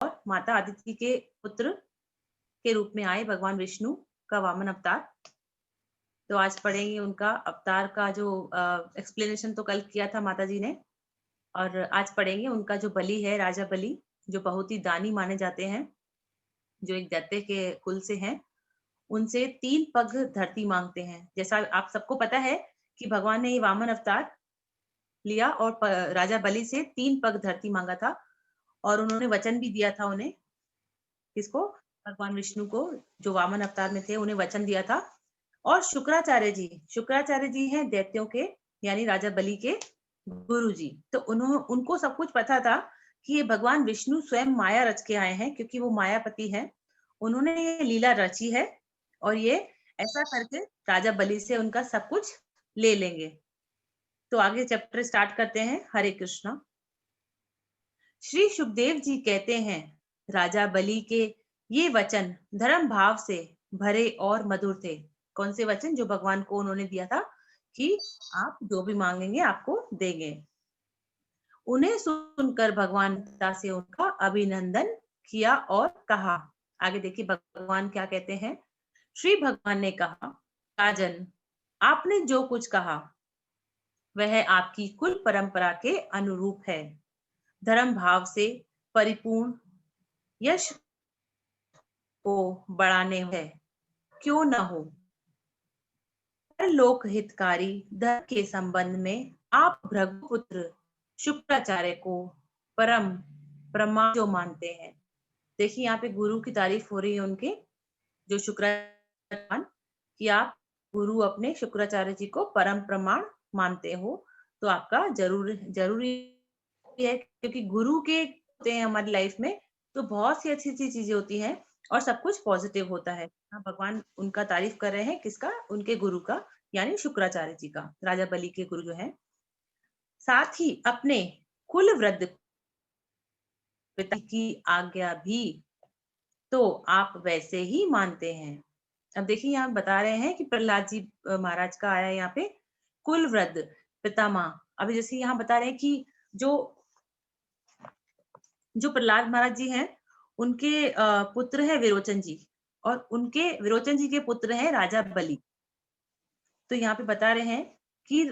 और माता अदिति के पुत्र के रूप में आए भगवान विष्णु का वामन अवतार। तो आज पढ़ेंगे उनका अवतार का जो एक्सप्लेनेशन तो कल किया था माता जी ने, और आज पढ़ेंगे उनका जो बलि है, राजा बलि, जो बहुत ही दानी माने जाते हैं, जो एक दैत्य के कुल से हैं। उनसे 3 पग धरती मांगते हैं। जैसा आप सबको पता है कि भगवान ने ये वामन अवतार लिया और राजा बलि से 3 पग धरती मांगा था, और उन्होंने वचन भी दिया था उन्हें, किसको? भगवान विष्णु को, जो वामन अवतार में थे, उन्हें वचन दिया था। और शुक्राचार्य जी हैं दैत्यों के, यानी राजा बलि के गुरु जी। तो उनको सब कुछ पता था कि ये भगवान विष्णु स्वयं माया रच के आए हैं, क्योंकि वो मायापति हैं। उन्होंने ये लीला रची है, और ये ऐसा करके राजा बलि से उनका सब कुछ ले लेंगे। तो आगे चैप्टर स्टार्ट करते हैं। हरे कृष्णा। श्री सुखदेव जी कहते हैं, राजा बलि के ये वचन धर्म भाव से भरे और मधुर थे। कौन से वचन? जो भगवान को उन्होंने दिया था कि आप जो भी मांगेंगे आपको देंगे। उन्हें सुनकर भगवान पिता से उनका अभिनंदन किया और कहा। आगे देखिए भगवान क्या कहते हैं। श्री भगवान ने कहा, राजन, आपने जो कुछ कहा वह आपकी कुल परंपरा के अनुरूप है। धर्म भाव से परिपूर्ण यश को बढ़ाने है, क्यों न हो। लोक हितकारी धर्म के संबंध में आप भृगुपुत्र शुक्राचार्य को परम प्रमाण जो मानते हैं। देखिए यहाँ पे गुरु की तारीफ हो रही है उनके, जो शुक्राचार्य, कि आप गुरु अपने शुक्राचार्य जी को परम प्रमाण मानते हो। तो आपका जरूरी है, क्योंकि गुरु के होते हैं हमारी लाइफ में, तो बहुत सी अच्छी अच्छी चीजें होती हैं और सब कुछ पॉजिटिव होता है। भगवान उनका तारीफ कर रहे हैं, किसका? उनके गुरु का, यानी शुक्राचार्य जी का, राजा बलि के गुरु जो है। साथ ही अपने कुल वृद्ध पिता की आज्ञा भी तो आप वैसे ही मानते हैं। अब देखिए यहाँ बता रहे हैं कि प्रहलाद जी महाराज का आया यहाँ पे कुल वृद्ध पितामह। अभी जैसे यहाँ बता रहे हैं कि जो जो प्रहलाद महाराज जी हैं, उनके पुत्र है विरोचन जी, और उनके विरोचन जी के पुत्र हैं राजा बलि। तो यहाँ पे बता रहे हैं कि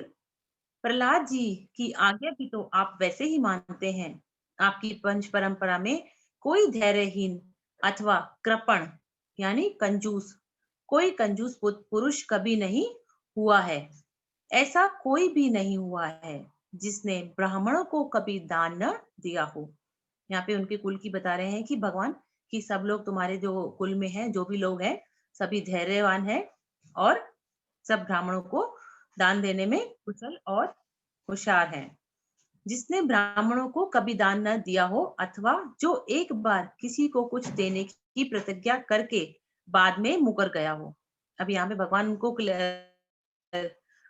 प्रहलाद जी की आज्ञा भी तो आप वैसे ही मानते हैं। आपकी पंच परंपरा में कोई धैर्यहीन अथवा कृपण, यानी कंजूस, कोई कंजूस पुरुष कभी नहीं हुआ है। ऐसा कोई भी नहीं हुआ है जिसने ब्राह्मणों को कभी दान न दिया हो। यहाँ पे उनके कुल की बता रहे हैं कि भगवान, कि सब लोग तुम्हारे जो कुल में हैं, जो भी लोग हैं, सभी धैर्यवान हैं, और सब ब्राह्मणों को दान देने में कुशल और होशियार हैं। जिसने ब्राह्मणों को कभी दान न दिया हो, अथवा जो एक बार किसी को कुछ देने की प्रतिज्ञा करके बाद में मुकर गया हो। अब यहाँ पे भगवान उनको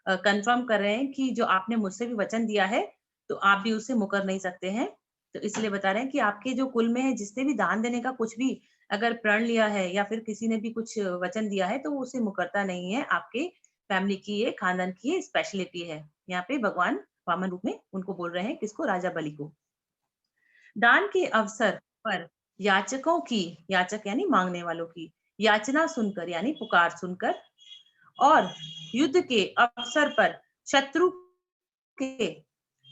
कंफर्म कर रहे हैं कि जो आपने मुझसे भी वचन दिया है, तो आप भी उससे मुकर नहीं सकते हैं। तो इसलिए बता रहे हैं कि आपके जो कुल में है, जिसने भी दान देने का कुछ भी अगर प्रण लिया है, या फिर किसी ने भी कुछ वचन दिया है, तो वो उसे मुकरता नहीं है। आपके फैमिली की ये, खानदान की ये स्पेशलिटी है। यहाँ पे भगवान वामन रूप में उनको बोल रहे हैं, किसको? राजा बलि को। दान के अवसर पर याचकों की, याचक यानी मांगने वालों की, याचना सुनकर, यानी पुकार सुनकर, और युद्ध के अवसर पर शत्रु के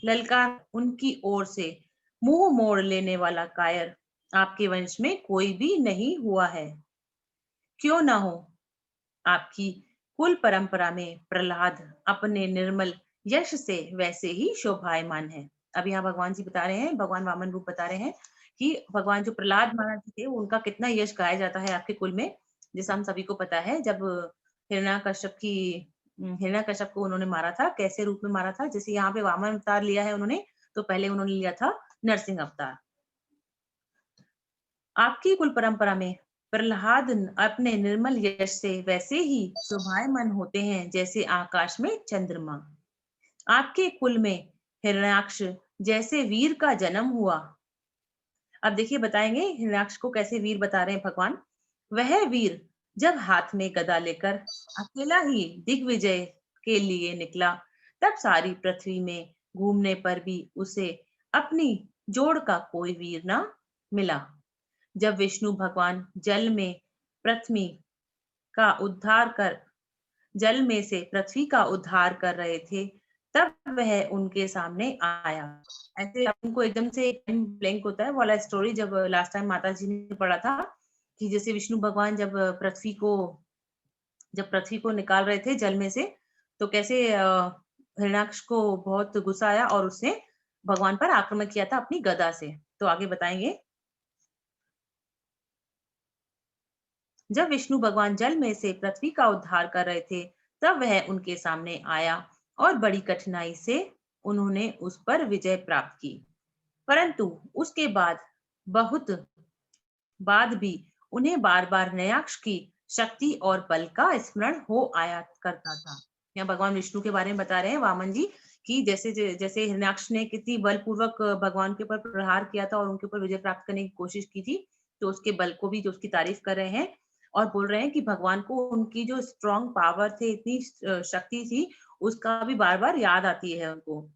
ललकार उनकी ओर से मुंह मोड़ लेने वाला कायर आपके वंश में कोई भी नहीं हुआ है, क्यों ना हो। आपकी कुल परंपरा में प्रहलाद अपने निर्मल यश से वैसे ही शोभायमान है। अब यहाँ भगवान जी बता रहे हैं, भगवान वामन रूप बता रहे हैं कि भगवान जो प्रहलाद महाराज जी थे, उनका कितना यश गाया जाता है आपके कुल में। जैसा हम सभी को पता है, जब हिरण्याकश्यप को उन्होंने मारा था, कैसे रूप में मारा था? जैसे यहाँ पे वामन अवतार लिया है उन्होंने, तो पहले उन्होंने लिया था नरसिंह अवतार। आपकी कुल परंपरा में प्रहलाद अपने निर्मल यश से वैसे ही शोभायमान होते हैं जैसे आकाश में चंद्रमा। आपके कुल में हिरण्याक्ष जैसे वीर का जन्म हुआ। अब देखिए बताएंगे हिरण्याक्ष को कैसे वीर बता रहे हैं भगवान। वह वीर जब हाथ में गदा लेकर अकेला ही दिग्विजय के लिए निकला, तब सारी पृथ्वी में घूमने पर भी उसे अपनी जोड़ का कोई वीर ना मिला। जब विष्णु भगवान जल में से पृथ्वी का उद्धार कर रहे थे, तब वह उनके सामने आया। ऐसे आपको एकदम से ब्लैंक होता है वो वाला स्टोरी, जब लास्ट टाइम माता जी ने पढ़ा था कि जैसे विष्णु भगवान जब पृथ्वी को निकाल रहे थे जल में से, तो कैसे हिरण्याक्ष को बहुत गुस्सा आया और उसने भगवान पर आक्रमण किया था अपनी गदा से। तो आगे बताएंगे। जब विष्णु भगवान जल में से पृथ्वी का उद्धार कर रहे थे, तब वह उनके सामने आया और बड़ी कठिनाई से उन्होंने उस पर विजय प्राप्त की। परंतु उसके बहुत बाद भी उन्हें बार बार नयाक्ष की शक्ति और बल का स्मरण हो आया करता था। यहाँ भगवान विष्णु के बारे में बता रहे हैं वामन जी कि जैसे जैसे हिरण्याक्ष ने कितनी बलपूर्वक भगवान के ऊपर प्रहार किया था और उनके ऊपर विजय प्राप्त करने की कोशिश की थी, तो उसके बल को भी जो उसकी तारीफ कर रहे हैं और बोल रहे हैं कि भगवान को उनकी जो स्ट्रॉन्ग पावर थे, इतनी शक्ति थी, उसका भी बार बार याद आती है उनको।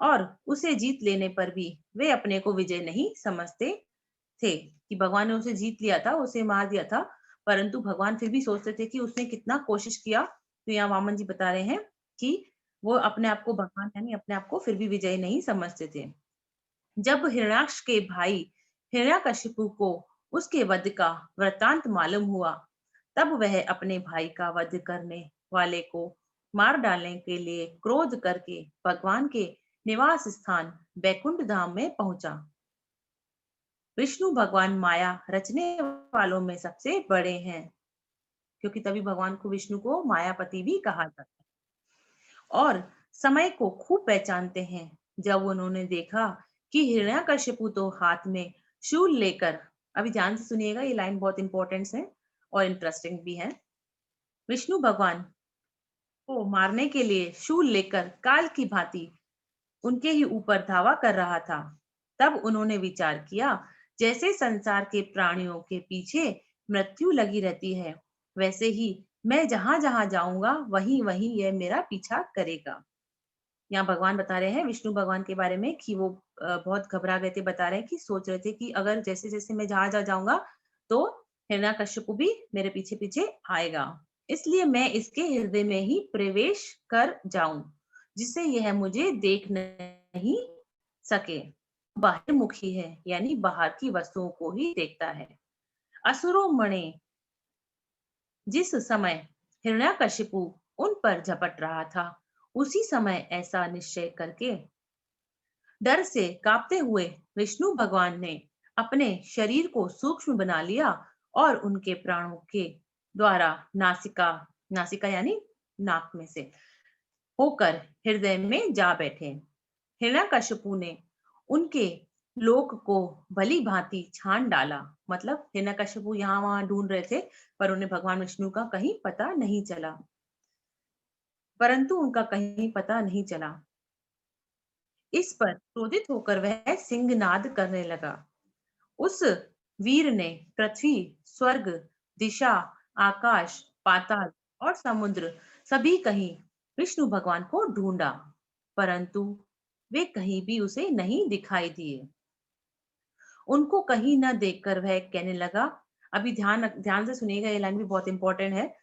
और उसे जीत लेने पर भी वे अपने को विजय नहीं समझते थे कि भगवान ने उसे जीत लिया था, उसे मार दिया था, परंतु भगवान फिर भी सोचते थे कि उसने कितना कोशिश किया। तो यहाँ वामन जी बता रहे हैं कि वो अपने आप को भगवान यानी अपने आप को फिर भी विजयी नहीं समझते थे। जब हिरण्याक्ष के भाई हिरण्यकशिपु को उसके वध का वृतांत मालूम हुआ, तब वह अपने भाई का वध करने वाले को मार डालने के लिए क्रोध करके भगवान के निवास स्थान बैकुंठ धाम में पहुंचा। विष्णु भगवान माया रचने वालों में सबसे बड़े हैं, क्योंकि तभी भगवान को विष्णु को मायापति भी कहा जाता है, और समय को खूब पहचानते हैं। जब उन्होंने देखा कि हिरण्यकशिपु तो हाथ में शूल लेकर, अभी ध्यान से सुनिएगा, ये लाइन बहुत इंपॉर्टेंट है और इंटरेस्टिंग भी है। विष्णु भगवान को मारने के लिए शूल लेकर काल की भांति उनके ही ऊपर धावा कर रहा था। तब उन्होंने विचार किया, जैसे संसार के प्राणियों के पीछे मृत्यु लगी रहती है, वैसे ही मैं जहां जहां जाऊंगा वहीं वहीं यह मेरा पीछा करेगा। यहाँ भगवान बता रहे हैं विष्णु भगवान के बारे में कि वो बहुत घबरा गए थे, बता रहे हैं कि सोच रहे थे कि अगर जैसे जैसे मैं जहां जहां जाऊंगा तो हिरण्यकश्यपु भी मेरे पीछे पीछे आएगा, इसलिए मैं इसके हृदय में ही प्रवेश कर जाऊं, जिससे यह मुझे देख नहीं सके। बाहर मुखी है यानी बाहर की वस्तुओं को ही देखता है। असुरों मणे जिस समय हिरण्यकशिपु उन पर झपट रहा था, उसी समय ऐसा निश्चय करके डर से कांपते हुए विष्णु भगवान ने अपने शरीर को सूक्ष्म बना लिया और उनके प्राणों के द्वारा नासिका नासिका यानी नाक में से होकर हृदय में जा बैठे। हिरण्यकशिपु ने उनके लोक को भली भांति छान डाला। मतलब हिरण्यकशिपु यहाँ वहां ढूंढ रहे थे, पर उन्हें भगवान विष्णु का कहीं पता नहीं चला, परंतु उनका कहीं पता नहीं चला। इस पर क्रोधित होकर वह सिंहनाद करने लगा। उस वीर ने पृथ्वी, स्वर्ग, दिशा, आकाश, पाताल और समुद्र सभी कहीं विष्णु भगवान को ढूंढा, परंतु वे कहीं भी उसे नहीं दिखाई दिए। उनको कहीं न देखकर वह कहने लगा, अभी ध्यान ध्यान से सुनिएगा, ये लाइन भी बहुत इंपॉर्टेंट है।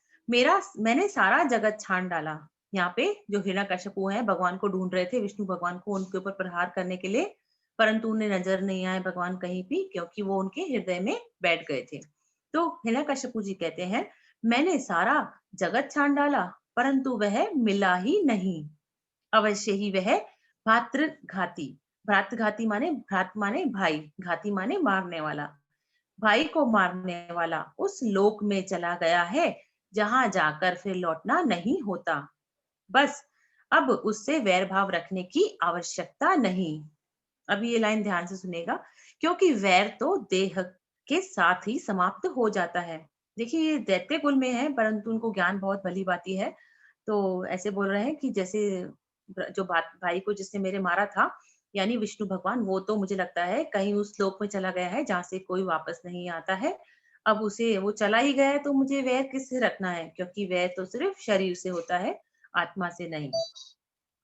मैंने सारा जगत छान डाला। यहाँ पे जो हिरण्यकशिपु है भगवान को ढूंढ रहे थे, विष्णु भगवान को उनके ऊपर प्रहार करने के लिए, परंतु उन्हें नजर नहीं आए भगवान कहीं भी, क्योंकि वो उनके हृदय में बैठ गए थे। तो हिरण्यकशिपु जी कहते हैं, मैंने सारा जगत छान डाला, परंतु वह मिला ही नहीं। अवश्य ही वह भातृघाती, भ्रातृघाती माने भ्रात माने भाई, घाती माने मारने वाला, भाई को मारने वाला उस लोक में चला गया है जहां जाकर फिर लौटना नहीं होता। बस अब उससे वैर भाव रखने की आवश्यकता नहीं। अभी ये लाइन ध्यान से सुनेगा, क्योंकि वैर तो देह के साथ ही समाप्त हो जाता है। देखिए ये दैत्य कुल में है, परंतु उनको ज्ञान बहुत भली बाती है। तो ऐसे बोल रहे हैं कि जैसे जो भाई को जिसने मेरे मारा था, यानी विष्णु भगवान, वो तो मुझे लगता है कहीं उस लोक में चला गया है जहाँ से कोई वापस नहीं आता है। अब उसे वो चला ही गया है, तो मुझे वैर किससे रखना है, क्योंकि वैर तो सिर्फ शरीर से होता है, आत्मा से नहीं।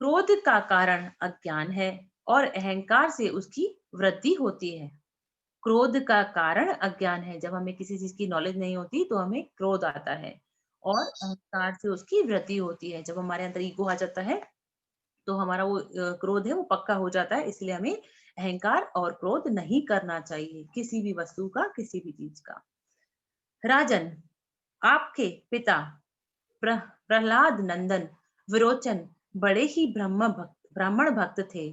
क्रोध का कारण अज्ञान है और अहंकार से उसकी वृद्धि होती है। क्रोध का कारण अज्ञान है। जब हमें किसी चीज की नॉलेज नहीं होती तो हमें क्रोध आता है, और अहंकार से उसकी वृद्धि होती है। जब हमारे अंदर ईगो आ जाता है तो हमारा वो क्रोध है वो पक्का हो जाता है। इसलिए हमें अहंकार और क्रोध नहीं करना चाहिए, किसी भी वस्तु का, किसी भी चीज का। राजन, आपके पिता प्रहलाद नंदन विरोचन बड़े ही ब्राह्मण भक्त थे।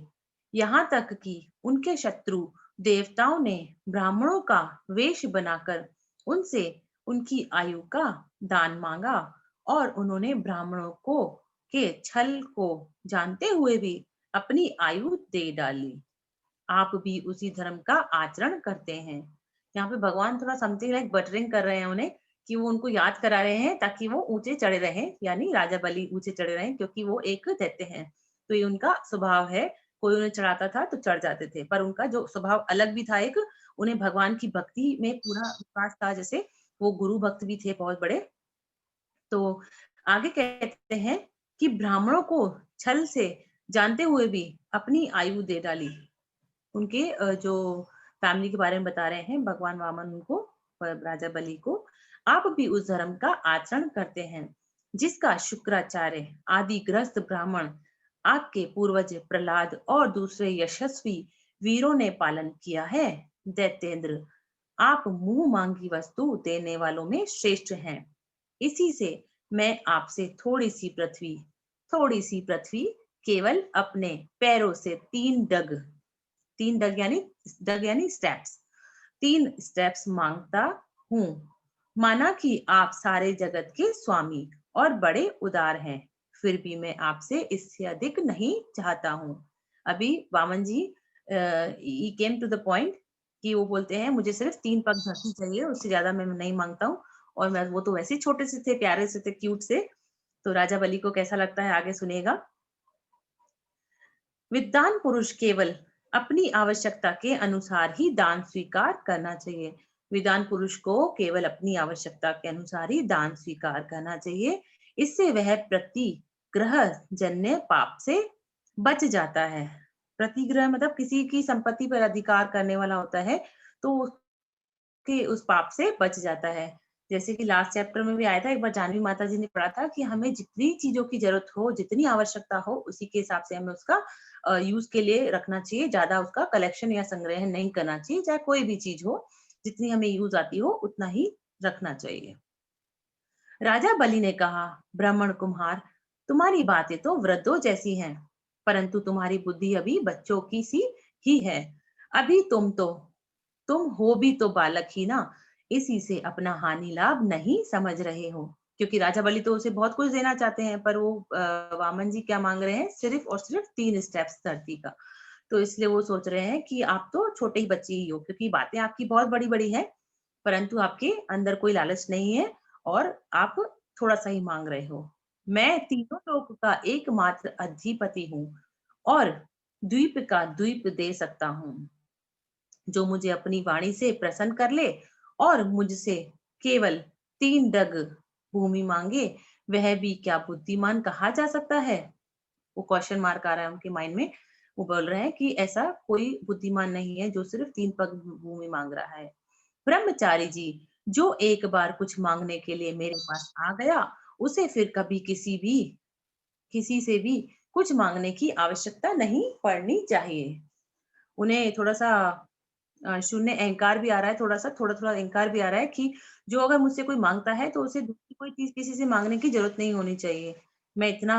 यहाँ तक कि उनके शत्रु देवताओं ने ब्राह्मणों का वेश बनाकर उनसे उनकी आयु का दान मांगा, और उन्होंने ब्राह्मणों को के छल को जानते हुए भी अपनी आयु दे डाली। आप भी उसी धर्म का आचरण करते हैं। यहाँ पे भगवान थोड़ा समथिंग लाइक बटरिंग कर रहे हैं उन्हें, कि वो उनको याद करा रहे हैं ताकि वो ऊंचे चढ़े रहें, यानी राजा बलि ऊंचे चढ़े रहें, क्योंकि वो एक दैत्य हैं। तो ये उनका स्वभाव है, कोई उन्हें चढ़ाता था तो चढ़ जाते थे, पर उनका जो स्वभाव अलग भी था एक, उन्हें भगवान की भक्ति में पूरा विश्वास था। जैसे वो गुरु भक्त भी थे बहुत बड़े। तो आगे कहते हैं कि ब्राह्मणों को छल से जानते हुए भी अपनी आयु दे डाली। उनके जो फैमिली के बारे में बता रहे हैं भगवान वामन उनको, राजा बलि को। आप भी उस धर्म का आचरण करते हैं जिसका शुक्राचार्य आदि ग्रस्त ब्राह्मण, आपके पूर्वज प्रहलाद और दूसरे यशस्वी वीरों ने पालन किया है। दैत्येंद्र, आप मुंह मांगी वस्तु देने वालों में श्रेष्ठ हैं। इसी से मैं आपसे थोड़ी सी पृथ्वी केवल अपने पैरों से 3 डग यानी स्टेप्स, 3 स्टेप्स मांगता हूँ। माना कि आप सारे जगत के स्वामी और बड़े उदार हैं, फिर भी मैं आपसे इससे अधिक नहीं चाहता हूँ। अभी वामन जी केम टू द पॉइंट, कि वो बोलते हैं मुझे सिर्फ 3 पग धरती चाहिए, उससे ज्यादा मैं नहीं मांगता हूँ। और मैं वो तो वैसे ही छोटे से थे, प्यारे से थे, क्यूट से। तो राजा बलि को कैसा लगता है आगे सुनेगा। विद्वान पुरुष केवल अपनी आवश्यकता के अनुसार ही दान स्वीकार करना चाहिए। विद्वान पुरुष को केवल अपनी आवश्यकता के अनुसार ही दान स्वीकार करना चाहिए। इससे वह प्रतिग्रह जन्य पाप से बच जाता है। प्रतिग्रह मतलब किसी की संपत्ति पर अधिकार करने वाला होता है, तो कि उस पाप से बच जाता है। जैसे कि लास्ट चैप्टर में भी आया था, एक बार जानवी माता जी ने पढ़ा था कि हमें जितनी चीजों की जरूरत हो, जितनी आवश्यकता हो, उसी के हिसाब से हमें उसका यूज के लिए रखना चाहिए। ज्यादा उसका कलेक्शन या संग्रह नहीं करना चाहिए। चाहे कोई भी चीज हो, जितनी हमें यूज आती हो उतना ही रखना चाहिए। राजा बलि ने कहा, ब्राह्मण कुम्हार, तुम्हारी बातें तो वृद्धों जैसी हैं, परंतु तुम्हारी बुद्धि अभी बच्चों की सी ही है। अभी तुम हो भी तो बालक ही ना, इसी से अपना हानि लाभ नहीं समझ रहे हो। क्योंकि राजा बलि तो उसे बहुत कुछ देना चाहते हैं, पर वो वामन जी क्या मांग रहे हैं, सिर्फ और सिर्फ 3 स्टेप्स धरती का। तो इसलिए वो सोच रहे हैं कि आप तो छोटे ही बच्चे ही हो, क्योंकि बातें आपकी बहुत बड़ी बड़ी हैं, परंतु आपके अंदर कोई लालच नहीं है, और आप थोड़ा सा ही मांग रहे हो। मैं तीनों लोक का एकमात्र अधिपति हूँ, और द्वीप का द्वीप दे सकता हूँ। जो मुझे अपनी वाणी से प्रसन्न कर ले और मुझसे केवल 3 डग भूमि मांगे, वह भी क्या बुद्धिमान कहा जा सकता है। वो क्वेश्चन मार्क आ रहा है उनके माइंड में। वो बोल रहे हैं कि ऐसा कोई बुद्धिमान नहीं है जो सिर्फ 3 पग भूमि मांग रहा है। ब्रह्मचारी जी, जो एक बार कुछ मांगने के लिए मेरे पास आ गया, उसे फिर कभी किसी से भी कुछ मांगने की आवश्यकता नहीं पड़नी चाहिए। उन्हें थोड़ा सा शून्य अहंकार भी आ रहा है, थोड़ा-थोड़ा अहंकार भी आ रहा है कि जो अगर मुझसे कोई माँगता है तो उसे दूसरी कोई चीज़ किसी से माँगने की ज़रूरत नहीं होनी चाहिए। मैं इतना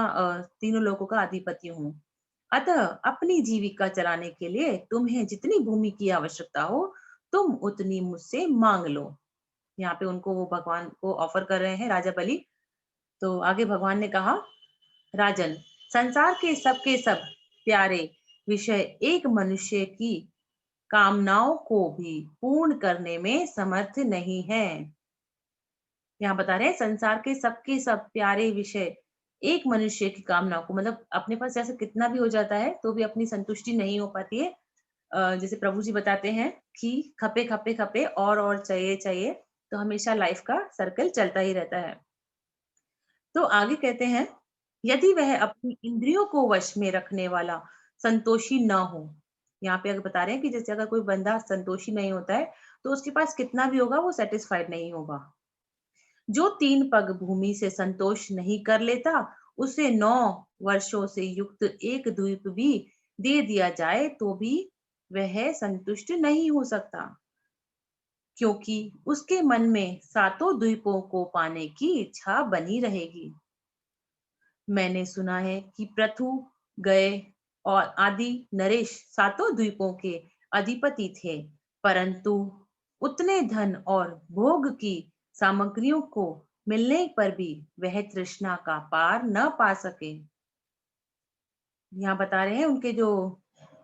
तीनों लोगों का अधिपति हूँ। अतः अपनी जीविका चलाने के लिए तुम्हें जितनी भूमि की आवश्यकता हो, तुम उतनी मुझसे माँग लो। यहाँ पे उनको वो भगवान को ऑफर कर रहे हैं राजा बलि। तो आगे भगवान ने कहा, राजन, संसार के सब प्यारे विषय एक मनुष्य की कामनाओं को भी पूर्ण करने में समर्थ नहीं है। यहाँ बता रहे हैं संसार के सब प्यारे विषय एक मनुष्य की कामनाओं को, मतलब अपने पास जैसे कितना भी हो जाता है तो भी अपनी संतुष्टि नहीं हो पाती है। जैसे प्रभु जी बताते हैं कि खपे खपे खपे और चाहिए चाहिए, तो हमेशा लाइफ का सर्कल चलता ही रहता है। तो आगे कहते हैं, यदि वह अपनी इंद्रियों को वश में रखने वाला संतोषी न हो, यहाँ पे अगर बता रहे हैं कि जैसे अगर कोई बंदा संतोषी नहीं होता है तो उसके पास कितना भी होगा वो सेटिस्फाइड नहीं होगा। जो 3 पग भूमि से संतोष नहीं कर लेता, उसे 9 वर्षों से युक्त एक द्वीप भी दे दिया जाए तो भी वह संतुष्ट नहीं हो सकता, क्योंकि उसके मन में सातों द्वीपों को पाने की इच्छा बनी रहेगी। मैंने सुना है कि पृथु, गए और आदि नरेश सातों द्वीपों के अधिपति थे, परंतु उतने धन और भोग की सामग्रियों को मिलने पर भी वह तृष्णा का पार न पा सके। यहाँ बता रहे हैं उनके जो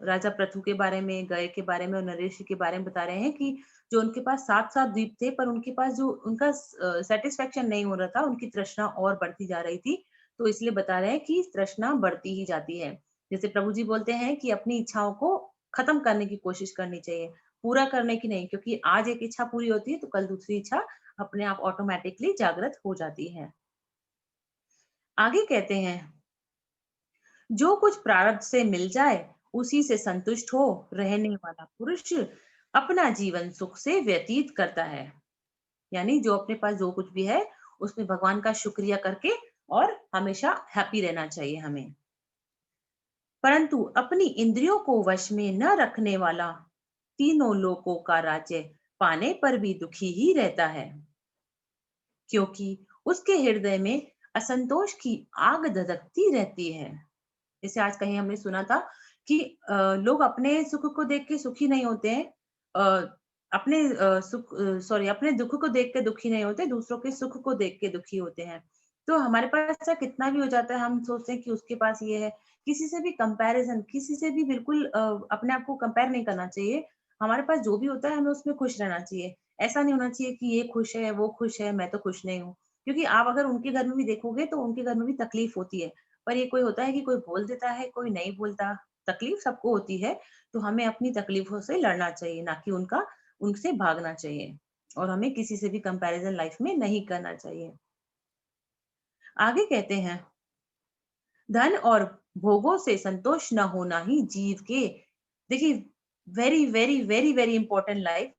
राजा पृथु के बारे में, गए के बारे में और नरेश के बारे में बता रहे हैं कि जो उनके पास 7-7 द्वीप थे, पर उनके पास जो उनका सेटिस्फेक्शन नहीं हो रहा था, उनकी तृष्णा और बढ़ती जा रही थी। तो इसलिए बता रहे हैं कि तृष्णा बढ़ती ही जाती है। जैसे प्रभु जी बोलते हैं कि अपनी इच्छाओं को खत्म करने की कोशिश करनी चाहिए, पूरा करने की नहीं, क्योंकि आज एक इच्छा पूरी होती है तो कल दूसरी इच्छा अपने आप ऑटोमेटिकली जागृत हो जाती है। आगे कहते हैं, जो कुछ प्रारब्ध से मिल जाए उसी से संतुष्ट हो रहने वाला पुरुष अपना जीवन सुख से व्यतीत करता है। यानी जो अपने पास जो कुछ भी है उसमें भगवान का शुक्रिया करके और हमेशा हैप्पी रहना चाहिए हमें। परंतु अपनी इंद्रियों को वश में न रखने वाला तीनों लोकों का राज्य पाने पर भी दुखी ही रहता है, क्योंकि उसके हृदय में असंतोष की आग धधकती रहती है। जैसे आज कहीं हमने सुना था कि लोग अपने सुख को देख के सुखी नहीं होते हैं, अपने सॉरी अपने दुख को देख के दुखी नहीं होते, दूसरों के सुख को देख के दुखी होते हैं। तो हमारे पास ऐसा कितना भी हो जाता है, हम सोचते हैं कि उसके पास ये है। किसी से भी कंपैरिजन, किसी से भी बिल्कुल अपने आप को कंपेयर नहीं करना चाहिए। हमारे पास जो भी होता है हमें उसमें खुश रहना चाहिए। ऐसा नहीं होना चाहिए कि ये खुश है, वो खुश है, मैं तो खुश नहीं हूँ। क्योंकि आप अगर उनके घर में भी देखोगे तो उनके घर में भी तकलीफ होती है। पर ये कोई होता है कि कोई बोल देता है, कोई नहीं बोलता। तकलीफ सबको होती है, तो हमें अपनी तकलीफों से लड़ना चाहिए, ना कि उनसे भागना चाहिए। और हमें किसी से भी कंपैरिजन लाइफ में नहीं करना चाहिए। आगे कहते हैं, धन और भोगों से संतोष न होना ही जीव के, देखिए, very very very very important life,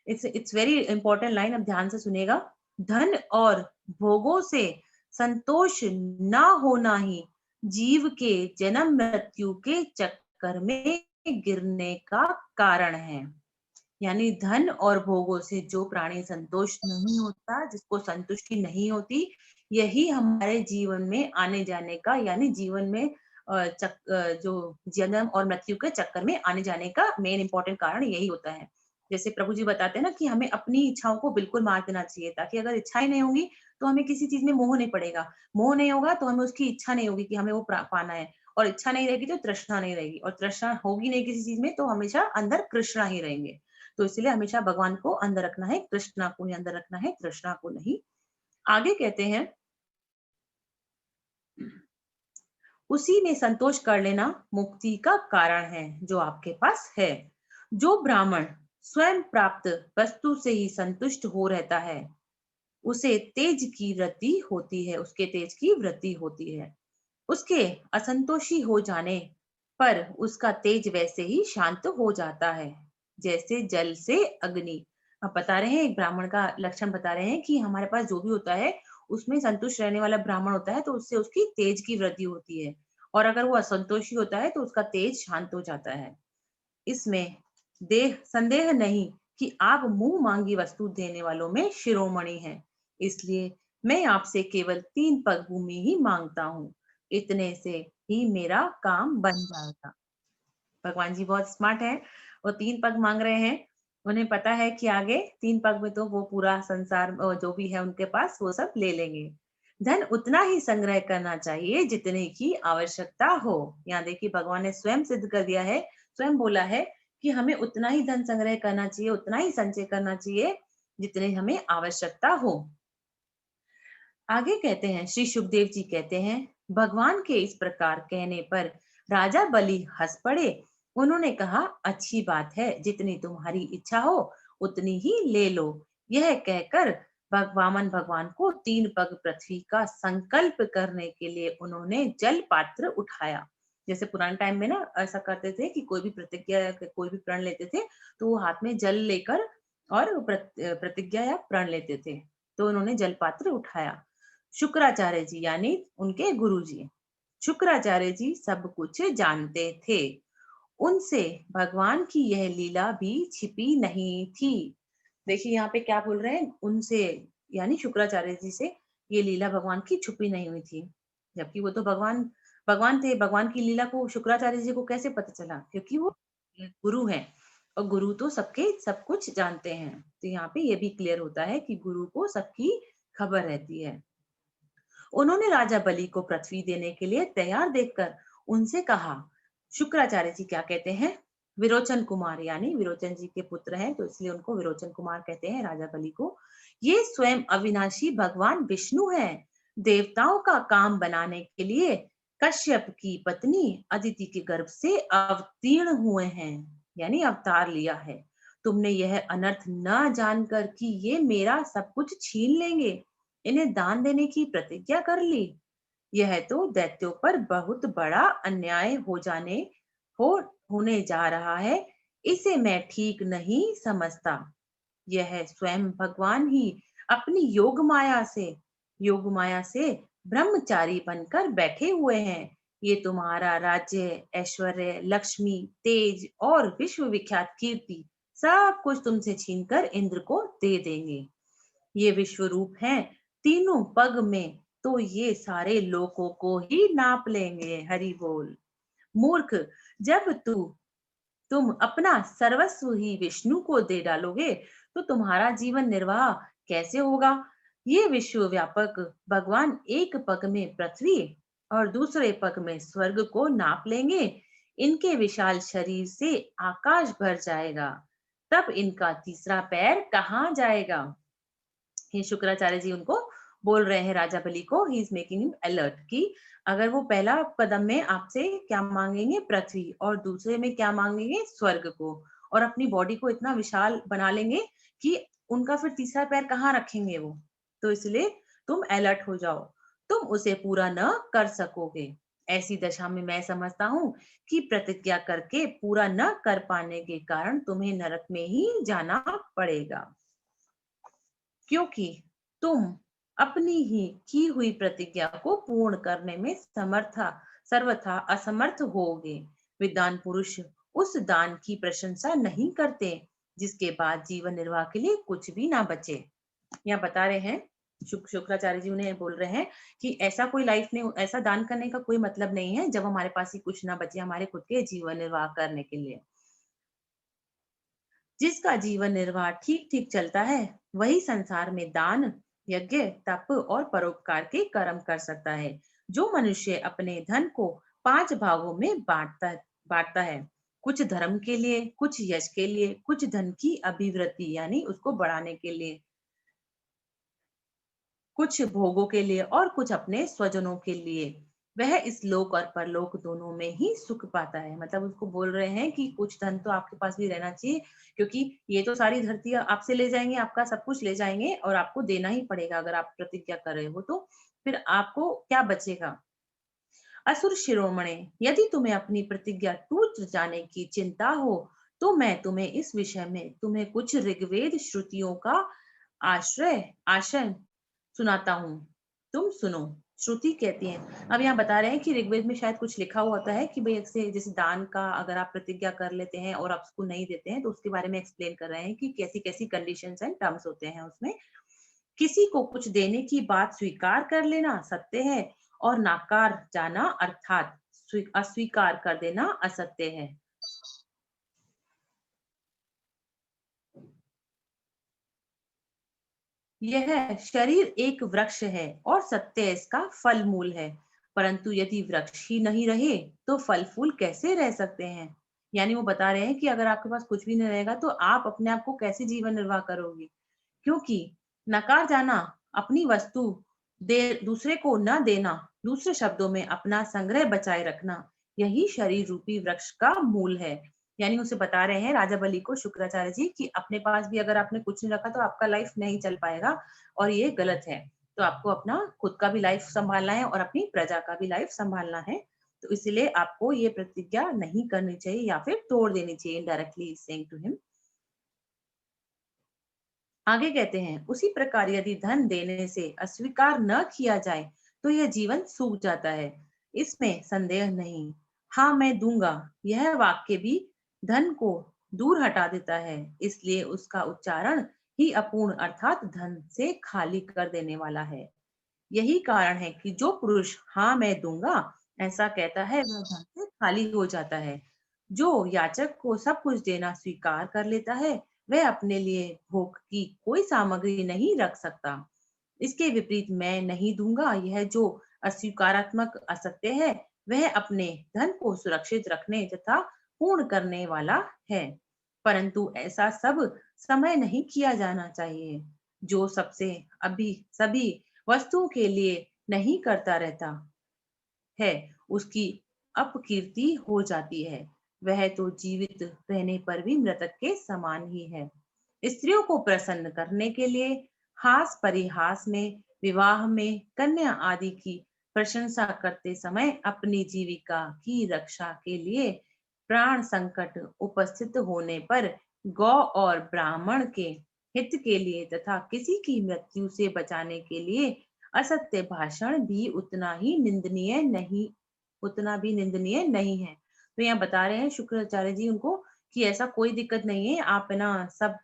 it's very important line, अब ध्यान से सुनिएगा। धन और भोगों से संतोष ना होना ही जीव के जन्म मृत्यु के चक्कर में गिरने का कारण है। यानी धन और भोगों से जो प्राणी संतोष नहीं होता, जिसको संतुष्टि नहीं होती, यही हमारे जीवन में आने जाने का, यानी जीवन में जो जन्म और मृत्यु के चक्कर में आने जाने का मेन इंपॉर्टेंट कारण यही होता है। जैसे प्रभु जी बताते हैं ना कि हमें अपनी इच्छाओं को बिल्कुल मार देना चाहिए, ताकि अगर इच्छाएं नहीं होंगी तो हमें किसी चीज में मोह नहीं पड़ेगा। मोह नहीं होगा तो हमें उसकी इच्छा नहीं होगी कि हमें वो पाना है, और इच्छा नहीं रहेगी तो तृष्णा नहीं रहेगी, और तृष्णा होगी नहीं किसी चीज में तो हमेशा अंदर कृष्णा ही रहेंगे। तो इसलिए हमेशा भगवान को अंदर रखना है, कृष्णा को ही अंदर रखना है, कृष्णा को नहीं। आगे कहते हैं, उसी में संतोष कर लेना मुक्ति का कारण है जो आपके पास है। जो ब्राह्मण स्वयं प्राप्त वस्तु से ही संतुष्ट हो रहता है, उसे तेज की वृद्धि होती है, उसके तेज की वृद्धि होती है। उसके असंतोषी हो जाने पर उसका तेज वैसे ही शांत हो जाता है, जैसे जल से अग्नि। अब बता रहे हैं, एक ब्राह्मण का लक्षण बता रहे हैं कि हमारे पास जो भी होता है उसमें संतुष्ट रहने वाला ब्राह्मण होता है तो उससे उसकी तेज की वृद्धि होती है, और अगर वो असंतोषी होता है तो उसका तेज शांत हो जाता है। इसमें देह संदेह नहीं कि आप मुंह मांगी वस्तु देने वालों में शिरोमणि हैं। इसलिए मैं आपसे केवल 3 पग भूमि ही मांगता हूँ, इतने से ही मेरा काम बन जाएगा। भगवान जी बहुत स्मार्ट है, वो 3 पग मांग रहे हैं। उन्हें पता है कि आगे 3 पग में तो वो पूरा संसार जो भी है उनके पास वो सब ले लेंगे। धन उतना ही संग्रह करना चाहिए जितने की आवश्यकता हो। यहाँ देखिए भगवान ने स्वयं सिद्ध कर दिया है, स्वयं बोला है कि हमें उतना ही धन संग्रह करना चाहिए, उतना ही संचय करना चाहिए जितने हमें आवश्यकता हो। आगे कहते हैं, श्री सुखदेव जी कहते हैं, भगवान के इस प्रकार कहने पर राजा बलि हंस पड़े। उन्होंने कहा, अच्छी बात है, जितनी तुम्हारी इच्छा हो उतनी ही ले लो। यह कहकर वामन भगवान को 3 पग पृथ्वी का संकल्प करने के लिए उन्होंने जल पात्र उठाया जैसे पुराने टाइम में ना ऐसा करते थे कि कोई भी प्रतिज्ञा कोई भी प्रण लेते थे तो वो हाथ में जल लेकर और प्रतिज्ञा या प्रण लेते थे। तो उन्होंने जल पात्र उठाया। शुक्राचार्य जी यानी उनके गुरु जी, शुक्राचार्य जी सब कुछ जानते थे। उनसे भगवान की यह लीला भी छिपी नहीं थी। देखिए यहाँ पे क्या बोल रहे हैं, उनसे यानी शुक्राचार्य जी से ये लीला भगवान की छुपी नहीं हुई थी। जबकि वो तो भगवान भगवान थे, भगवान की लीला को शुक्राचार्य जी को कैसे पता चला? क्योंकि वो गुरु हैं और गुरु तो सबके सब कुछ जानते हैं। तो यहाँ पे ये भी क्लियर होता है कि गुरु को सबकी खबर रहती है। उन्होंने राजा बलि को पृथ्वी देने के लिए तैयार देखकर उनसे कहा। शुक्राचार्य जी क्या कहते हैं? विरोचन कुमार यानी विरोचन जी के पुत्र हैं तो इसलिए उनको विरोचन कुमार कहते हैं राजा बलि को। ये स्वयं अविनाशी भगवान विष्णु है। देवताओं का काम बनाने के लिए कश्यप की पत्नी अदिति के गर्भ से अवतीर्ण हुए हैं, यानी अवतार लिया है। तुमने यह अनर्थ न जानकर कि ये मेरा सब कुछ छीन लेंगे, इन्हें दान देने की प्रतिज्ञा कर ली। यह तो दैत्यों पर बहुत बड़ा अन्याय हो होने जा रहा है। इसे मैं ठीक नहीं समझता। यह स्वयं भगवान ही अपनी योग माया से ब्रह्मचारी बनकर बैठे हुए हैं। ये तुम्हारा राज्य, ऐश्वर्य, लक्ष्मी, तेज और विश्व विख्यात कीर्ति सब कुछ तुमसे छीनकर इंद्र को दे देंगे। ये विश्व रूप हैं तीनों पग में, तो ये सारे लोगों को ही नाप लेंगे। हरि बोल। मूर्ख, जब तुम अपना सर्वस्व ही विष्णु को दे डालोगे तो तुम्हारा जीवन निर्वाह कैसे होगा? ये विश्व व्यापक भगवान एक पग में पृथ्वी और दूसरे पग में स्वर्ग को नाप लेंगे। इनके विशाल शरीर से आकाश भर जाएगा, तब इनका तीसरा पैर कहाँ जाएगा? ये शुक्राचार्य जी उनको बोल रहे हैं राजा बलि को। He is making him alert कि अगर वो पहला कदम में आपसे क्या मांगेंगे? पृथ्वी, और दूसरे में क्या मांगेंगे? स्वर्ग को, और अपनी बॉडी को इतना विशाल बना लेंगे कि उनका फिर तीसरा पैर कहाँ रखेंगे वो? तो इसलिए तुम अलर्ट हो जाओ, तुम उसे पूरा न कर सकोगे। ऐसी दशा में मैं समझता हूँ कि प्रतिज्ञा करके पूरा न कर पाने के कारण तुम्हें नरक में ही जाना पड़ेगा, क्योंकि तुम अपनी ही की हुई प्रतिज्ञा को पूर्ण करने में सर्वथा असमर्थ होगे। विद्वान पुरुष उस दान की प्रशंसा नहीं करते जिसके बाद जीवन निर्वाह के लिए कुछ भी ना बचे। यहाँ बता रहे हैं, शुक्राचार्य जी उन्हें बोल रहे हैं कि ऐसा कोई लाइफ में ऐसा दान करने का कोई मतलब नहीं है जब हमारे पास ही कुछ ना बचे हमारे खुद के जीवन निर्वाह करने के लिए। जिसका जीवन निर्वाह ठीक ठीक चलता है वही संसार में दान, यज्ञ, तप और परोपकार के कर्म कर सकता है। जो मनुष्य अपने धन को 5 भागों में बांटता है, कुछ धर्म के लिए, कुछ यश के लिए, कुछ धन की अभिवृद्धि यानी उसको बढ़ाने के लिए, कुछ भोगों के लिए और कुछ अपने स्वजनों के लिए, वह इस लोक और परलोक दोनों में ही सुख पाता है। मतलब उसको बोल रहे हैं कि कुछ धन तो आपके पास भी रहना चाहिए, क्योंकि ये तो सारी धरती आपसे ले जाएंगे, आपका सब कुछ ले जाएंगे और आपको देना ही पड़ेगा। अगर आप प्रतिज्ञा कर रहे हो तो फिर आपको क्या बचेगा? असुर शिरोमणे, यदि तुम्हें अपनी प्रतिज्ञा टूट जाने की चिंता हो तो मैं तुम्हें इस विषय में तुम्हें कुछ ऋग्वेद श्रुतियों का आशय सुनाता हूँ, तुम सुनो। श्रुति कहती है, अब यहाँ बता रहे हैं कि ऋग्वेद में शायद कुछ लिखा हुआ होता है कि भाई ऐसे जैसे दान का अगर आप प्रतिज्ञा कर लेते हैं और आप उसको नहीं देते हैं तो उसके बारे में एक्सप्लेन कर रहे हैं कि कैसी कैसी कंडीशंस एंड टर्म्स होते हैं उसमें। किसी को कुछ देने की बात स्वीकार कर लेना सत्य है और नाकार जाना अर्थात अस्वीकार कर देना असत्य है। यह शरीर एक वृक्ष है और सत्य इसका फल मूल है, परंतु यदि वृक्ष ही नहीं रहे तो फल फूल कैसे रह सकते हैं? यानी वो बता रहे हैं कि अगर आपके पास कुछ भी नहीं रहेगा तो आप अपने आप को कैसे जीवन निर्वाह करोगे? क्योंकि नकार जाना, अपनी वस्तु दे दूसरे को न देना, दूसरे शब्दों में अपना संग्रह बचाए रखना, यही शरीर रूपी वृक्ष का मूल है। यानी उसे बता रहे हैं राजा बलि को शुक्राचार्य जी कि अपने पास भी अगर आपने कुछ नहीं रखा तो आपका लाइफ नहीं चल पाएगा और ये गलत है। तो आपको अपना खुद का भी लाइफ संभालना है और अपनी प्रजा का भी लाइफ संभालना है। तो इसलिए आपको ये प्रतिज्ञा नहीं करनी चाहिए या फिर तोड़ देनी चाहिए। Indirectly saying to him. आगे कहते हैं, उसी प्रकार यदि धन देने से अस्वीकार न किया जाए तो यह जीवन सूख जाता है, इसमें संदेह नहीं। हाँ मैं दूंगा, यह वाक्य भी धन को दूर हटा देता है, इसलिए उसका उच्चारण ही अपूर्ण अर्थात धन से खाली कर देने वाला है। यही कारण है कि जो पुरुष हाँ मैं दूंगा ऐसा कहता है वह धन से खाली हो जाता है। जो याचक को सब कुछ देना स्वीकार कर लेता है वह अपने लिए भोग की कोई सामग्री नहीं रख सकता। इसके विपरीत मैं नहीं दूंगा, यह जो अस्वीकारात्मक असत्य है वह अपने धन को सुरक्षित रखने तथा पूर्ण करने वाला है। परंतु ऐसा सब समय नहीं किया जाना चाहिए। जो सबसे अभी सभी वस्तुओं के लिए नहीं करता रहता है उसकी अपकीर्ति हो जाती है। वह तो जीवित रहने पर भी मृतक के समान ही है। स्त्रियों को प्रसन्न करने के लिए हास परिहास में, विवाह में, कन्या आदि की प्रशंसा करते समय अपनी जीविका की रक्षा के लिए प्राण संकट उपस्थित होने पर गौ और ब्राह्मण के हित के लिए तथा किसी की मृत्यु से बचाने के लिए असत्य भाषण भी उतना भी निंदनीय नहीं है। तो यहाँ बता रहे हैं शुक्राचार्य जी उनको कि ऐसा कोई दिक्कत नहीं है, आप है ना सब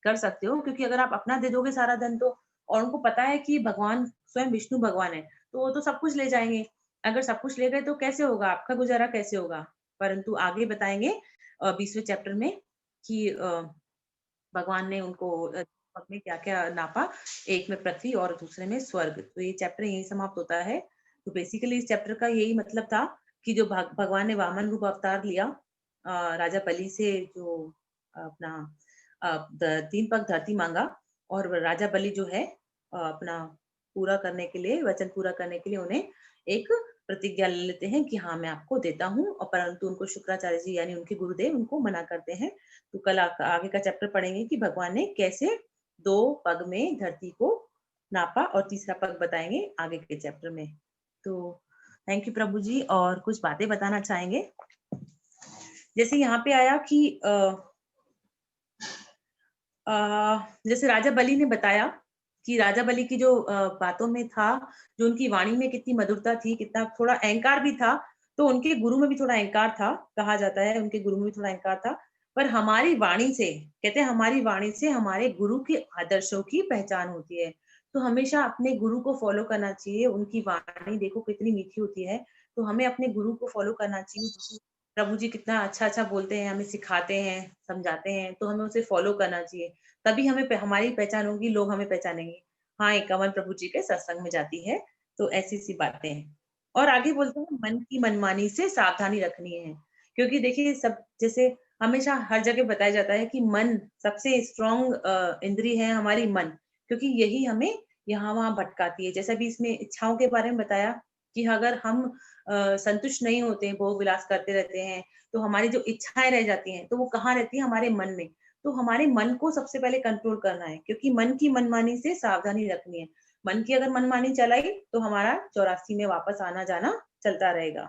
कर सकते हो, क्योंकि अगर आप अपना दे दोगे सारा धन तो, और उनको पता है कि भगवान स्वयं विष्णु भगवान है, तो वो तो सब कुछ ले जाएंगे। अगर सब कुछ ले गए तो कैसे होगा, आपका गुजारा कैसे होगा। परंतु आगे बताएंगे 20वें चैप्टर में कि भगवान ने उनको दीपक में क्या-क्या नापा, एक में पृथ्वी और दूसरे में स्वर्ग। तो ये चैप्टर यहीं समाप्त होता है। तो बेसिकली इस चैप्टर का यही मतलब था कि जो भगवान ने वामन रूप अवतार लिया राजा बलि से, जो अपना 3 पग धरती मांगा, और राजा बलि जो है अपना पूरा करने के लिए, वचन पूरा करने के लिए उन्हें एक प्रतिज्ञा ले लेते हैं कि हाँ मैं आपको देता हूँ, और परंतु उनको शुक्राचार्य जी यानी उनके गुरुदेव उनको मना करते हैं। तो कल आगे का चैप्टर पढ़ेंगे कि भगवान ने कैसे 2 पग में धरती को नापा, और तीसरा पग बताएंगे आगे के चैप्टर में। तो थैंक यू प्रभु जी। और कुछ बातें बताना चाहेंगे। जैसे यहाँ पे आया कि जैसे राजा बलि ने बताया कि राजा बलि की जो बातों में था, जो उनकी वाणी में कितनी मधुरता थी, कितना थोड़ा अहंकार भी था, तो उनके गुरु में भी थोड़ा अहंकार था, कहा जाता है उनके गुरु में भी थोड़ा अहंकार था। पर हमारी वाणी से, कहते हैं हमारी वाणी से हमारे गुरु के आदर्शों की पहचान होती है। तो हमेशा अपने गुरु को फॉलो करना चाहिए, उनकी वाणी देखो कितनी मीठी होती है, तो हमें अपने गुरु को फॉलो करना चाहिए। प्रभु जी कितना अच्छा-अच्छा बोलते हैं, हमें सिखाते हैं, समझाते हैं, तो हमें उसे फॉलो करना चाहिए। तभी हमारी पहचान होगी, लोग हमें पहचानेंगे। हाँ, एक अमन प्रभु जी के सत्संग में जाती है, तो ऐसी-सी बातें हैं। और आगे बोलते हैं मन की मनमानी से सावधानी रखनी है, क्योंकि देखिए सब जैसे हमेशा हर जगह बताया जाता है कि मन सबसे स्ट्रॉन्ग इंद्रिय है हमारी मन, क्योंकि यही हमें यहाँ-वहाँ भटकाती है। जैसे अभी इसमें इच्छाओं के बारे में बताया कि अगर हम संतुष्ट नहीं होते हैं, भोग विलास करते रहते हैं, तो हमारी जो इच्छाएँ रह जाती हैं, तो वो कहाँ रहती है, हमारे मन में। तो हमारे मन को सबसे पहले कंट्रोल करना है, क्योंकि मन की मनमानी से सावधानी रखनी है। मन की अगर मनमानी चलाई तो हमारा 84 में वापस आना जाना चलता रहेगा।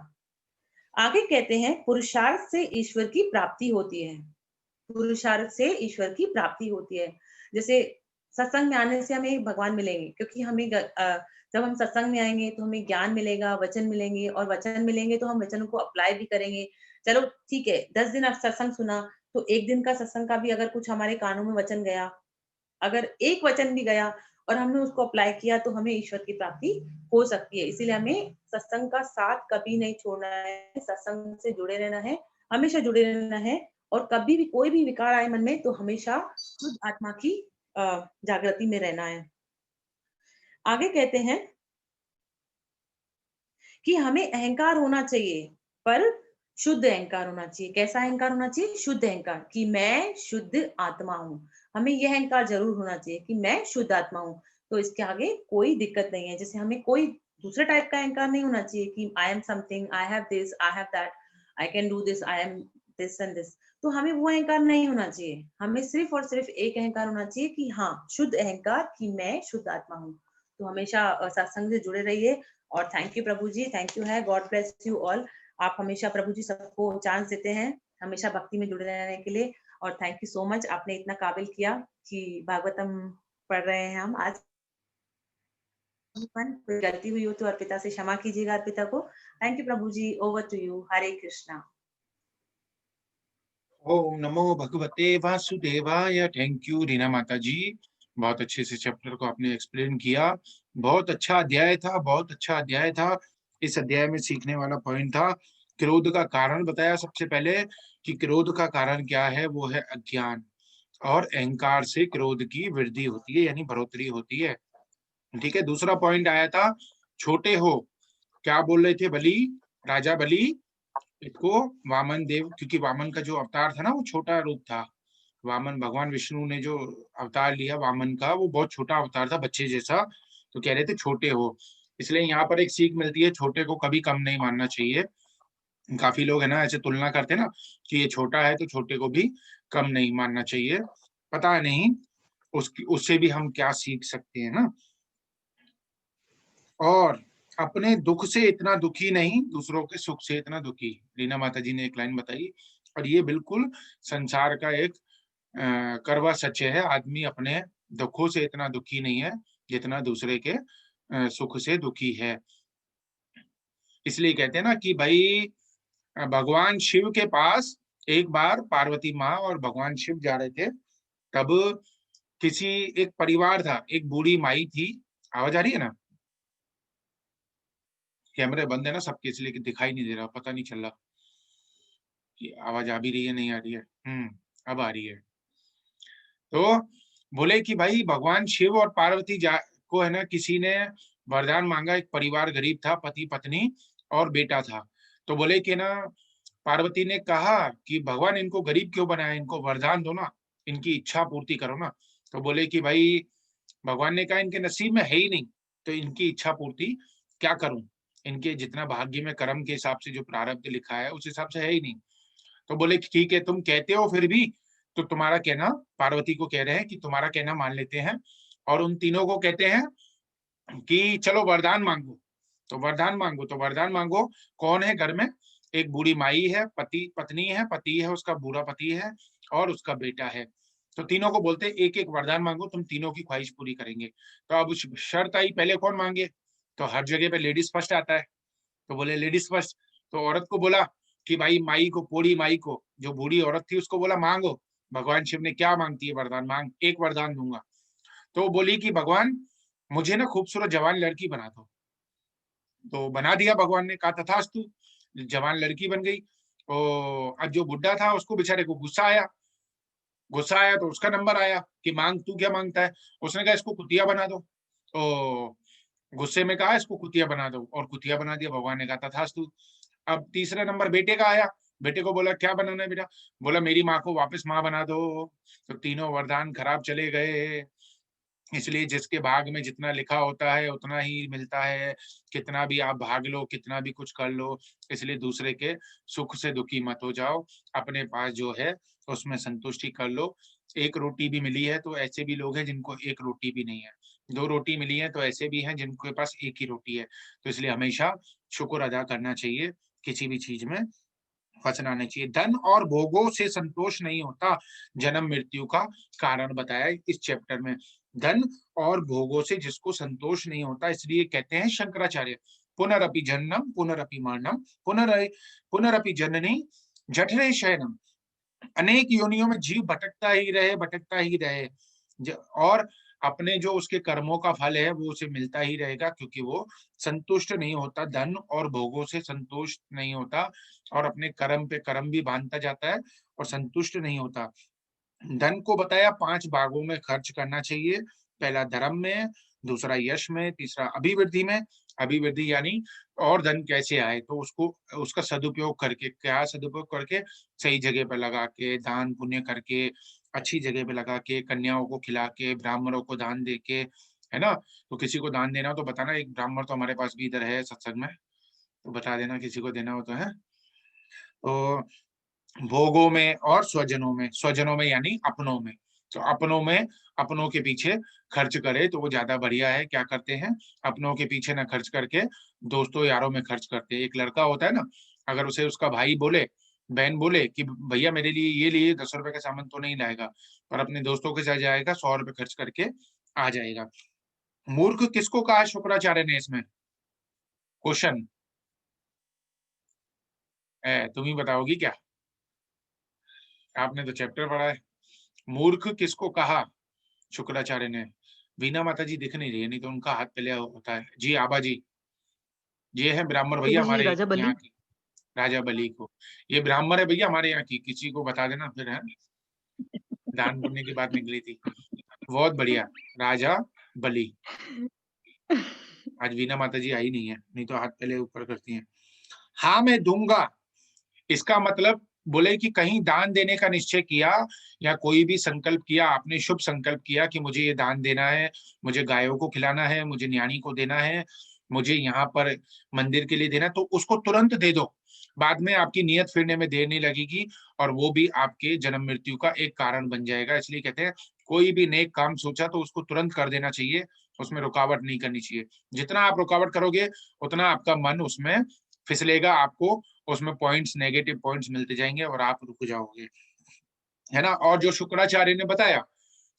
आगे कहते हैं पुरुषार्थ से ईश्वर की प्राप्ति होती है। पुरुषार्थ से ईश्वर की प्राप्ति होती है। जैसे सत्संग में आने से हमें भगवान मिलेंगे, क्योंकि जब हम सत्संग में आएँगे तो हमें ज्ञान मिलेगा, वचन मिलेंगे, और वचन मिलेंगे तो हम वचनों को अप्लाई भी करेंगे। चलो ठीक है, 10 दिन आप सत्संग सुना, तो 1 दिन का सत्संग का भी अगर कुछ हमारे कानों में वचन गया, अगर एक वचन भी गया और हमने उसको अप्लाई किया, तो हमें ईश्वर की प्राप्ति हो सकती है। इसीलिए हमें सत्संग का साथ कभी नहीं छोड़ना है, सत्संग से जुड़े रहना है, हमेशा जुड़े रहना है, और कभी भी कोई भी विकार आए मन में तो हमेशा शुद्ध आत्मा की जागृति में रहना है। आगे कहते हैं कि हमें अहंकार होना चाहिए, पर शुद्ध अहंकार होना चाहिए। कैसा अहंकार होना चाहिए? शुद्ध अहंकार, कि मैं शुद्ध आत्मा हूँ। हमें यह अहंकार ज़रूर होना चाहिए कि मैं शुद्ध आत्मा हूँ। तो इसके आगे कोई दिक्कत नहीं है। जैसे हमें कोई दूसरे टाइप का अहंकार नहीं होना चाहिए कि I am something, I have this, I have that, I can do this, I am this and this. तो हमें वो अहंकार नहीं होना चाहिए। हमें सिर्फ़ और सिर्फ़ एक अहंकार होना चाहिए कि हाँ, शुद्ध अहंकार कि मैं शुद्ध आत्मा हूँ। तो हमेशा सत्संग से जुड़े रहिए, और थैंक यू प्रभु जी, थैंक यू है, गॉड ब्लेस यू ऑल। आप हमेशा प्रभु जी सबको चांस देते हैं हमेशा भक्ति में जुड़े रहने के लिए, और थैंक यू सो मच, आपने इतना काबिल किया कि भागवतम पढ़ रहे हैं हम आज। कोई गलती हुई हो तो अर्पिता से क्षमा कीजिएगा, अर्पिता को। Thank you Prabhu ji, over to you, Hare Krishna. ओम नमो भगवते वासुदेवाय। थैंक यू रीना माता जी, बहुत अच्छे से चैप्टर को आपने एक्सप्लेन किया। बहुत अच्छा अध्याय था, बहुत अच्छा अध्याय था। इस अध्याय में सीखने वाला पॉइंट था, क्रोध का कारण बताया सबसे पहले कि क्रोध का कारण क्या है, वो है अज्ञान, और अहंकार से क्रोध की वृद्धि होती है, यानी बढ़ोतरी होती है। ठीक है, दूसरा पॉइंट आया था, छोटे हो, क्या बोल रहे थे बलि, राजा बलि, इसको वामन देव, क्योंकि वामन का जो अवतार था ना वो छोटा रूप था। वामन, भगवान विष्णु ने जो अवतार लिया वामन का, वो बहुत छोटा अवतार था, बच्चे जैसा, तो कह रहे थे छोटे हो। इसलिए यहाँ पर एक सीख मिलती है, छोटे को कभी कम नहीं मानना चाहिए। काफी लोग है ना ऐसे तुलना करते हैं ना कि ये छोटा है तो छोटे को भी कम नहीं मानना चाहिए। पता नहीं उसकी, उससे भी हम क्या सीख सकते हैं ना। और अपने दुख से इतना दुखी नहीं, दूसरों के सुख से इतना दुखी, रीना माता जी ने एक लाइन बताई, और ये बिल्कुल संसार का एक कड़वा सत्य है। आदमी अपने दुखों से इतना दुखी नहीं है जितना दूसरे के सुख से दुखी है। इसलिए कहते हैं ना कि भाई भगवान शिव के पास एक बार पार्वती माँ और भगवान शिव जा रहे थे, तब किसी, एक परिवार था, एक बूढ़ी माई थी। आवाज आ रही है ना? कैमरे बंद है ना सबके, इसलिए कि दिखाई नहीं दे रहा, पता नहीं चल रहा कि आवाज आ भी रही है नहीं आ रही है। अब आ रही है। तो बोले कि भाई भगवान शिव और पार्वती जा को है ना किसी ने वरदान मांगा। एक परिवार गरीब था, पति पत्नी और बेटा था। तो बोले कि ना, पार्वती ने कहा कि भगवान इनको गरीब क्यों बनाया, इनको वरदान दो ना, इनकी इच्छा पूर्ति करो ना। तो बोले कि भाई, भगवान ने कहा इनके नसीब में है ही नहीं, तो इनकी इच्छा पूर्ति क्या करूं, इनके जितना भाग्य में कर्म के हिसाब से जो प्रारब्ध लिखा है उस हिसाब से है ही नहीं। तो बोले कि ठीक है, तुम कहते हो फिर भी, तो तुम्हारा कहना, पार्वती को कह रहे हैं कि तुम्हारा कहना मान लेते हैं। और उन तीनों को कहते हैं कि चलो वरदान मांगो। तो वरदान मांगो, तो वरदान मांगो। कौन है घर में? एक बूढ़ी माई है, पति पत्नी है, पति है उसका, बूढ़ा पति है, और उसका बेटा है। तो तीनों को बोलते एक एक वरदान मांगो, तुम तीनों की ख्वाहिश पूरी करेंगे। तो अब शर्त आई, पहले कौन मांगे? तो हर जगह पे लेडीज फर्स्ट आता है, तो बोले लेडीज फर्स्ट। तो औरत को बोला कि भाई माई को, बूढ़ी माई को, जो बूढ़ी औरत थी उसको बोला मांगो, भगवान शिव ने क्या मांगती है वरदान, मांग, एक वरदान दूंगा। तो वो बोली कि भगवान मुझे ना खूबसूरत जवान लड़की बना दो। तो बना दिया भगवान ने, कहा तथास्तु, जवान लड़की बन गई। तो अब जो बुढ़ा था उसको बेचारे को गुस्सा आया, गुस्सा आया तो उसका नंबर आया कि मांग, तू क्या मांगता है? उसने कहा इसको कुतिया बना दो। तो गुस्से में कहा इसको कुतिया बना दो, और कुतिया बना दिया। भगवान ने कहा तथास्तु। अब तीसरा नंबर बेटे का आया, बेटे को बोला क्या बनाना है बेटा? बोला मेरी माँ को वापस माँ बना दो। तो तीनों वरदान खराब चले गए। इसलिए जिसके भाग में जितना लिखा होता है उतना ही मिलता है, कितना भी आप भाग लो, कितना भी कुछ कर लो। इसलिए दूसरे के सुख से दुखी मत हो जाओ, अपने पास जो है उसमें संतुष्टि कर लो। एक रोटी भी मिली है तो ऐसे भी लोग हैं जिनको एक रोटी भी नहीं है, दो रोटी मिली है तो ऐसे भी हैं जिनके पास एक ही रोटी है। तो इसलिए हमेशा शुक्र अदा करना चाहिए, किसी भी चीज में फंसना नहीं चाहिए। धन और भोगों से संतोष नहीं होता, जन्म मृत्यु का कारण बताया इस चैप्टर में। धन और भोगों से जिसको संतोष नहीं होता, इसलिए कहते हैं शंकराचार्य, पुनरअपि जन्म पुनरअपि मरणम पुनरअपि जननी जठरे शयनम। अनेक योनियों में जीव भटकता ही रहे, भटकता ही रहे, और अपने जो उसके कर्मों का फल है वो उसे मिलता ही रहेगा, क्योंकि वो संतुष्ट नहीं होता, धन और भोगों से संतुष्ट नहीं होता, और अपने कर्म पे कर्म भी बांधता जाता है और संतुष्ट नहीं होता। धन को बताया 5 भागों में खर्च करना चाहिए। पहला धर्म में, दूसरा यश में, तीसरा अभिवृद्धि में। अभिवृद्धि यानी और धन कैसे आए, तो उसको, उसका सदुपयोग करके, क्या सदुपयोग करके, सही जगह पे लगा के, दान पुण्य करके, अच्छी जगह पे लगा के, कन्याओं को खिला के, ब्राह्मणों को दान दे के, है ना। तो किसी को दान देना हो तो बताना, एक ब्राह्मण तो हमारे पास भी इधर है सत्संग में, तो बता देना किसी को देना हो तो, है। तो भोगों में और स्वजनों में, स्वजनों में यानी अपनों में, तो अपनों के पीछे खर्च करे तो वो ज्यादा बढ़िया है। क्या करते हैं, अपनों के पीछे ना खर्च करके दोस्तों यारों में खर्च करते हैं। एक लड़का होता है ना, अगर उसे उसका भाई बोले, बहन बोले कि भैया मेरे लिए ये लिए 10 रुपए का सामान तो नहीं लाएगा, पर अपने दोस्तों के साथ जाएगा, 100 रुपए खर्च करके आ जाएगा। मूर्ख किसको कहा शुक्राचार्य ने इसमें? क्वेश्चन है, तुम ही बताओगी क्या? आपने तो चैप्टर पढ़ा है। मूर्ख किसको कहा शुक्राचार्य ने? वीना माता जी दिख नहीं रही है, नहीं तो उनका हाथ पहले होता है। जी आबा जी, ये है ब्राह्मण भैया बली, हमारे राजा यहाँ बली। की, राजा बलि को। ये ब्राह्मण है भैया हमारे यहाँ की, किसी को बता देना फिर, है दान पुण्य की बात निकली थी। बहुत बढ़िया, राजा बलि। आज वीना माता जी आई नहीं है, नहीं तो हाथ पहले ऊपर करती हैं। हाँ मैं दूंगा, इसका मतलब बोले कि कहीं दान देने का निश्चय किया या कोई भी संकल्प किया, आपने शुभ संकल्प किया कि मुझे ये दान देना है, मुझे गायों को खिलाना है, मुझे न्याणी को देना है, मुझे यहाँ पर मंदिर के लिए देना है, तो उसको तुरंत दे दो। बाद में आपकी नियत फिरने में देर नहीं लगेगी और वो भी आपके जन्म मृत्यु का एक कारण बन जाएगा। इसलिए कहते हैं कोई भी नेक काम सोचा तो उसको तुरंत कर देना चाहिए, उसमें रुकावट नहीं करनी चाहिए। जितना आप रुकावट करोगे उतना आपका मन उसमें फिसलेगा, आपको उसमें पॉइंट्स, नेगेटिव पॉइंट्स मिलते जाएंगे और आप रुक जाओगे, है ना। और जो शुक्राचार्य ने बताया,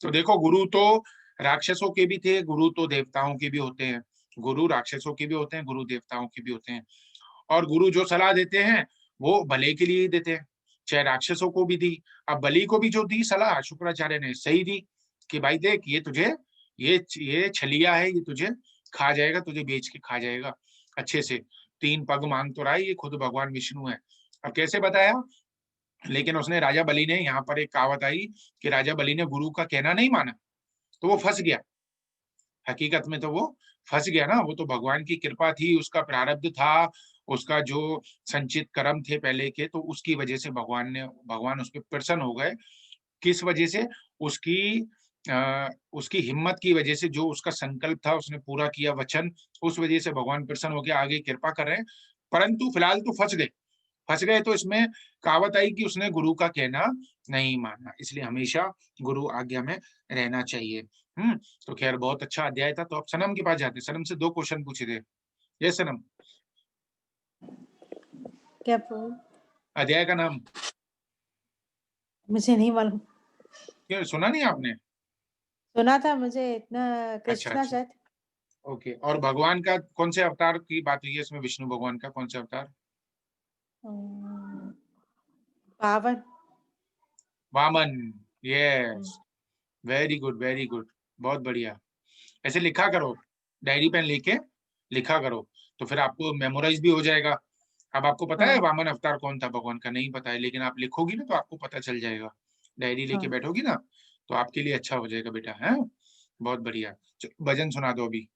तो देखो गुरु तो राक्षसों के भी थे, गुरु तो देवताओं के भी होते हैं। गुरु राक्षसों के भी होते हैं, गुरु देवताओं के भी होते हैं। और गुरु जो सलाह देते हैं वो भले के लिए ही देते हैं, चाहे राक्षसों को भी दी। अब बलि को भी जो दी सलाह शुक्राचार्य ने, सही दी कि भाई देख ये तुझे, ये छलिया है, ये तुझे खा जाएगा, तुझे बेच के खा जाएगा अच्छे से। 3 पग मांग तो रहा है, ये खुद भगवान विष्णु है। अब कैसे बताया, लेकिन उसने राजा बलि ने, यहाँ पर एक कहावत आई कि राजा बलि ने गुरु का कहना नहीं माना, तो वो फंस गया। हकीकत में तो वो फंस गया ना, वो तो भगवान की कृपा थी, उसका प्रारब्ध था, उसका जो संचित कर्म थे पहले के, तो उसकी वजह से भगवान उस पर प्रसन्न हो गए। किस वजह से? उसकी उसकी हिम्मत की वजह से, जो उसका संकल्प था उसने पूरा किया वचन, उस वजह से भगवान प्रसन्न हो गया, आगे कृपा कर रहे हैं। परंतु फिलहाल तो फंस गए तो इसमें कहावत आई कि उसने गुरु का कहना नहीं माना। इसलिए हमेशा गुरु आज्ञा में रहना चाहिए। तो खैर बहुत अच्छा अध्याय था। तो अब सनम के पास जाते, सनम से 2 क्वेश्चन पूछे थे। ये सनम, क्या बोल? अध्याय का नाम मुझे नहीं मालूम। क्यों सुना नहीं आपने? सुना था मुझे इतना, अच्छा कृष्णा अच्छा, शायद। ओके। और भगवान का कौन से अवतार की बात हुई है इसमें? विष्णु भगवान का कौन सा अवतार? अम्म, पावन। Vaman. Yes, very good very good, बहुत बढ़िया। ऐसे लिखा करो, डायरी पेन लेके लिखा करो, तो फिर आपको मेमोराइज भी हो जाएगा। अब आपको पता है हाँ वामन अवतार कौन था भगवान का? नहीं पता है, लेकिन आप लिखोगी ना तो आपको पता चल जाएगा। डायरी लेके हाँ। बैठोगी ना तो आपके लिए अच्छा हो जाएगा बेटा, है। बहुत बढ़िया। भजन सुना दो अभी।